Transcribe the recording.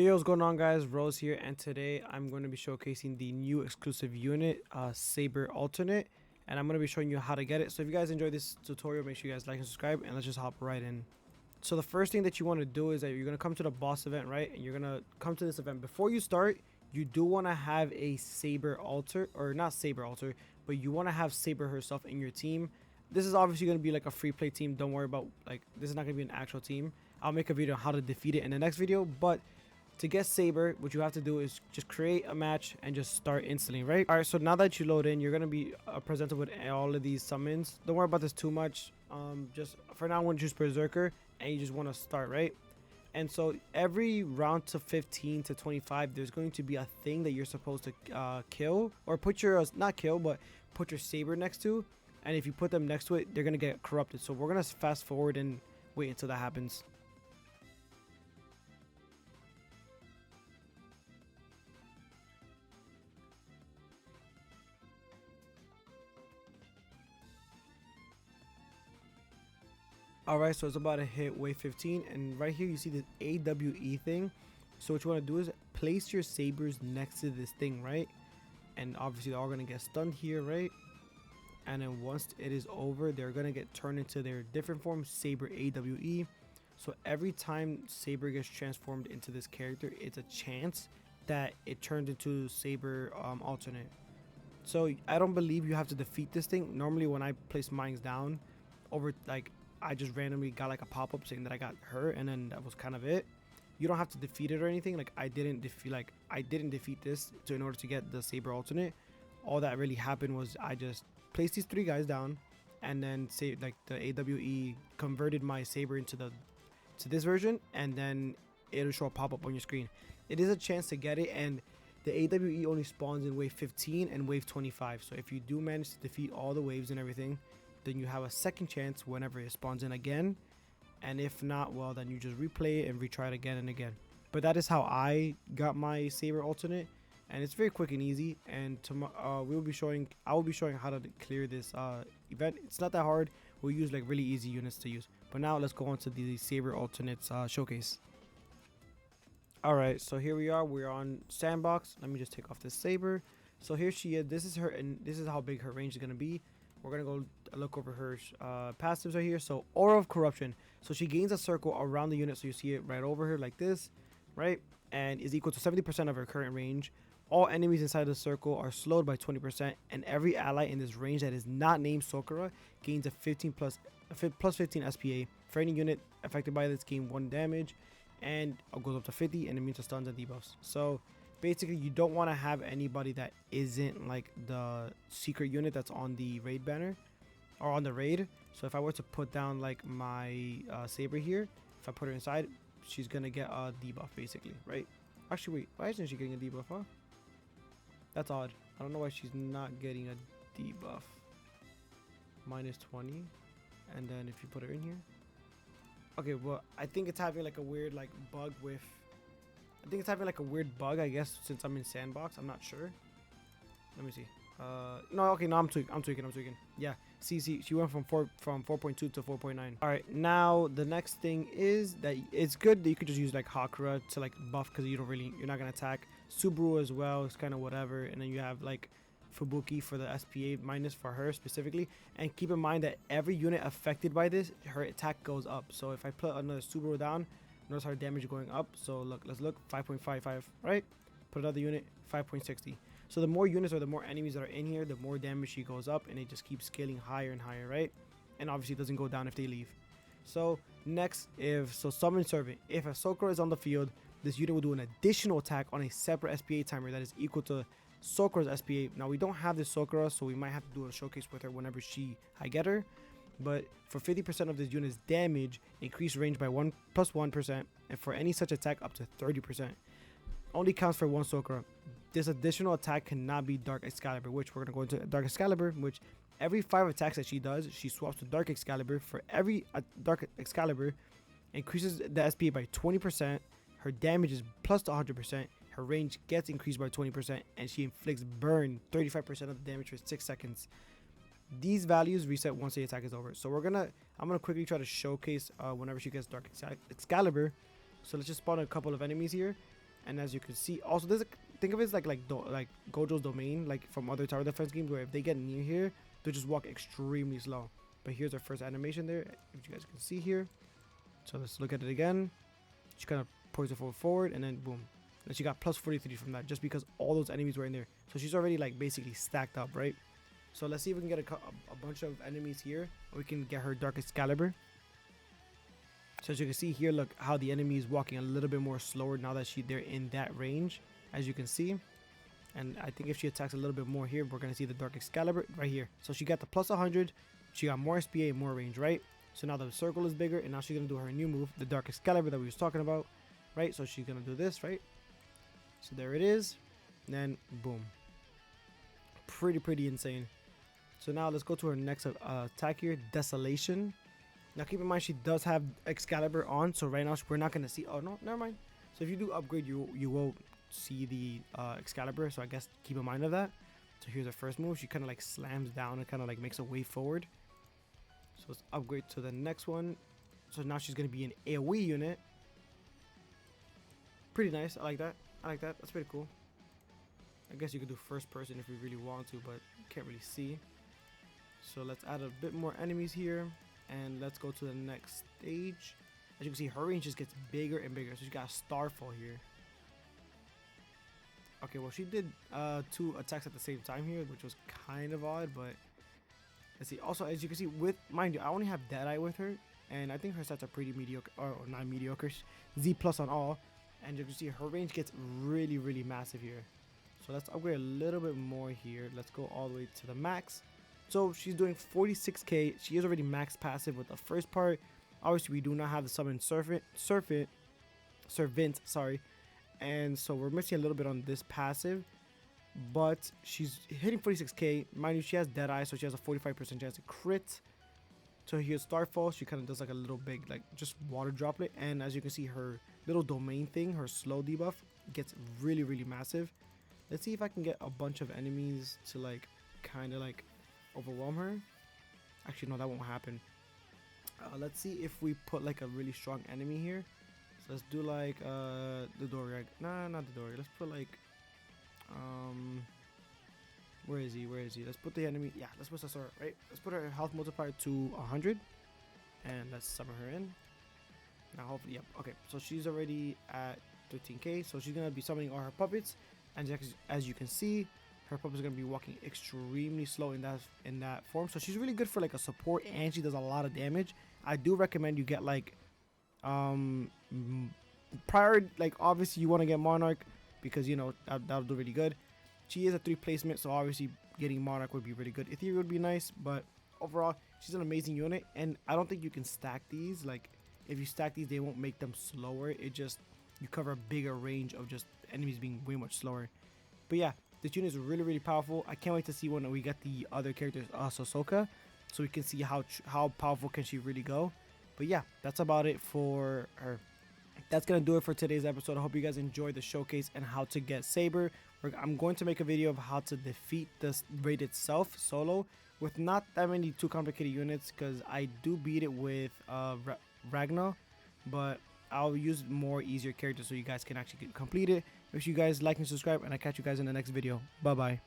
Hey, what's going on, guys? Rose here, and today I'm going to be showcasing the new exclusive unit, Saber Alternate, and I'm going to be showing you how to get it. So if you guys enjoyed this tutorial, make sure you guys like and subscribe, and let's just hop right in. So the first thing that you want to do is that you're going to come to the boss event, right? And you're going to come to this event. Before you start, you do want to have a Saber alter, or not Saber alter, but you want to have Saber herself in your team. This is obviously going to be like a free play team. Don't worry about, like, this is not going to be an actual team. I'll make a video on how to defeat it in the next video, but to get Saber, what you have to do is just create a match and just start instantly, right? All right, so now that you load in, you're going to be presented with all of these summons. Don't worry about this too much. Just for now, I want to choose Berserker, and you just want to start, right? And so every round to 15 to 25, there's going to be a thing that you're supposed to kill, or put your, not kill, but put your Saber next to. And if you put them next to it, they're going to get corrupted. So we're going to fast forward and wait until that happens. Alright, so it's about to hit wave 15, and right here you see the AWE thing. So what you want to do is place your Sabers next to this thing, right? And obviously they're all going to get stunned here, right? And then once it is over, they're going to get turned into their different form, Saber AWE. So every time Saber gets transformed into this character, it's a chance that it turns into Saber alternate. So I don't believe you have to defeat this thing. Normally when I place mines down over, like, I just randomly got like a pop-up saying that I got her, and then that was kind of it. You don't have to defeat it or anything. Like I didn't defeat this in order to get the Saber alternate. All that really happened was I just placed these three guys down, and then say like the AWE converted my Saber into this version, and then it'll show a pop-up on your screen. It is a chance to get it, and the AWE only spawns in wave 15 and wave 25. So if you do manage to defeat all the waves and everything, then you have a second chance whenever it spawns in again. And if not, well, then you just replay it and retry it again and again. But that is how I got my Saber alternate, and it's very quick and easy. And tomorrow I will be showing how to clear this event. It's not that hard. We'll use like really easy units to use. But now let's go on to the Saber alternates showcase. Alright, so here we are. We're on sandbox. Let me just take off this Saber. So here she is. This is her, and this is how big her range is going to be. We're going to go look over her passives right here. So Aura of Corruption. So she gains a circle around the unit. So you see it right over her like this, right? And is equal to 70% of her current range. All enemies inside the circle are slowed by 20%. And every ally in this range that is not named Sakura gains a plus 15 SPA. For any unit affected by this, gain 1 damage. And it goes up to 50 and immune to stuns and debuffs. So basically, you don't want to have anybody that isn't like the secret unit that's on the raid banner or on the raid. So if I were to put down like my Saber here, if I put her inside, she's gonna get a debuff basically, right? Actually, wait, why isn't she getting a debuff, huh? That's odd. I don't know why she's not getting a debuff. Minus 20, and then if you put her in here, okay, well, I think it's having like a weird like bug with. I think it's having like a weird bug, I guess, since I'm in sandbox. I'm not sure. Let me see. No, okay, no, I'm tweaking. Yeah, see, she went from 4.2 to 4.9. All right, now the next thing is that it's good that you could just use like Hakura to like buff, because you're not gonna attack. Subaru as well, it's kind of whatever. And then you have like Fubuki for the SPA minus for her specifically. And keep in mind that every unit affected by this, her attack goes up. So if I put another Subaru down, notice our damage going up. So look, let's look, 5.55, right? Put another unit, 5.60. So the more units or the more enemies that are in here, the more damage she goes up, and it just keeps scaling higher and higher, right? And obviously it doesn't go down if they leave. So next, Summon Servant. If a Sakura is on the field, this unit will do an additional attack on a separate SPA timer that is equal to Sakura's SPA. Now we don't have this Sakura, so we might have to do a showcase with her whenever I get her. But for 50% of this unit's damage, increase range by 1%, and for any such attack up to 30%. Only counts for one Sakura. This additional attack cannot be Dark Excalibur, which we're going to go into Dark Excalibur, which every 5 attacks that she does, she swaps to Dark Excalibur. For every Dark Excalibur, increases the SPA by 20%, her damage is plus to 100%, her range gets increased by 20%, and she inflicts burn 35% of the damage for 6 seconds. These values reset once the attack is over. So I'm gonna quickly try to showcase whenever she gets Dark Excalibur. So let's just spawn a couple of enemies here. And as you can see, also there's a, think of it as like Gojo's domain, like from other tower defense games, where if they get near here, they just walk extremely slow. But here's our first animation there, if you guys can see here. So let's look at it again. She kind of pours it forward, and then boom. And she got plus 43 from that, just because all those enemies were in there. So she's already like basically stacked up, right? So let's see if we can get a bunch of enemies here. We can get her Dark Excalibur. So as you can see here, look how the enemy is walking a little bit more slower now that they're in that range, as you can see. And I think if she attacks a little bit more here, we're going to see the Dark Excalibur right here. So she got the plus 100. She got more SPA and more range, right? So now the circle is bigger, and now she's going to do her new move, the Dark Excalibur that we was talking about, right? So she's going to do this, right? So there it is. And then boom. Pretty insane. So now let's go to her next attack here, Desolation. Now keep in mind she does have Excalibur on, so right now we're not going to see, oh no, never mind. So if you do upgrade, you will see the Excalibur, so I guess keep in mind of that. So here's her first move. She kind of like slams down and kind of like makes a way forward. So let's upgrade to the next one. So now she's going to be an AoE unit. Pretty nice. I like that. That's pretty cool. I guess you could do first person if you really want to, but you can't really see. So let's add a bit more enemies here, and let's go to the next stage. As you can see, her range just gets bigger and bigger. So she got a Starfall here. Okay, well she did 2 attacks at the same time here, which was kind of odd, but let's see. Also, as you can see, with, mind you, I only have Deadeye with her, and I think her stats are pretty mediocre, or not mediocre, Z plus on all. And you can see her range gets really massive here. So let's upgrade a little bit more here. Let's go all the way to the max. So she's doing 46k. She is already max passive with the first part. Obviously, we do not have the summon servant, sorry. And so we're missing a little bit on this passive. But she's hitting 46k. Mind you, she has Deadeye, so she has a 45% chance to crit. So here's Starfall. She kind of does like a little big, like just water droplet. And as you can see, her little domain thing, her slow debuff, gets really massive. Let's see if I can get a bunch of enemies to like kind of like overwhelm her. Actually, no, that won't happen. Let's see if we put like a really strong enemy here. So let's do like the Dory. Nah, not the Dory. Let's put like where is he? Let's put the enemy. Yeah, let's put Sasora, right? Let's put her health multiplier to 100, and let's summon her in. Now hopefully, yep. Okay, so she's already at 13k, so she's gonna be summoning all her puppets, and as you can see, her puppets are gonna be walking extremely slow in that form. So she's really good for like a support, and she does a lot of damage. I do recommend you get like prior, like obviously you want to get Monarch because you know that'll do really good. She is a 3 placement, so obviously getting Monarch would be really good. Ethereal would be nice, but overall she's an amazing unit, and I don't think you can stack these. Like if you stack these, they won't make them slower. It just, you cover a bigger range of just enemies being way much slower. But yeah, this unit is really powerful. I can't wait to see when we get the other characters, Sosoka, so we can see how powerful can she really go. But yeah, that's about it for her. That's gonna do it for today's episode. I hope you guys enjoyed the showcase and how to get Saber. I'm going to make a video of how to defeat this raid itself solo with not that many too complicated units, because I do beat it with Ragnar, but I'll use more easier characters so you guys can actually complete it. Make sure you guys like and subscribe, and I'll catch you guys in the next video. Bye bye.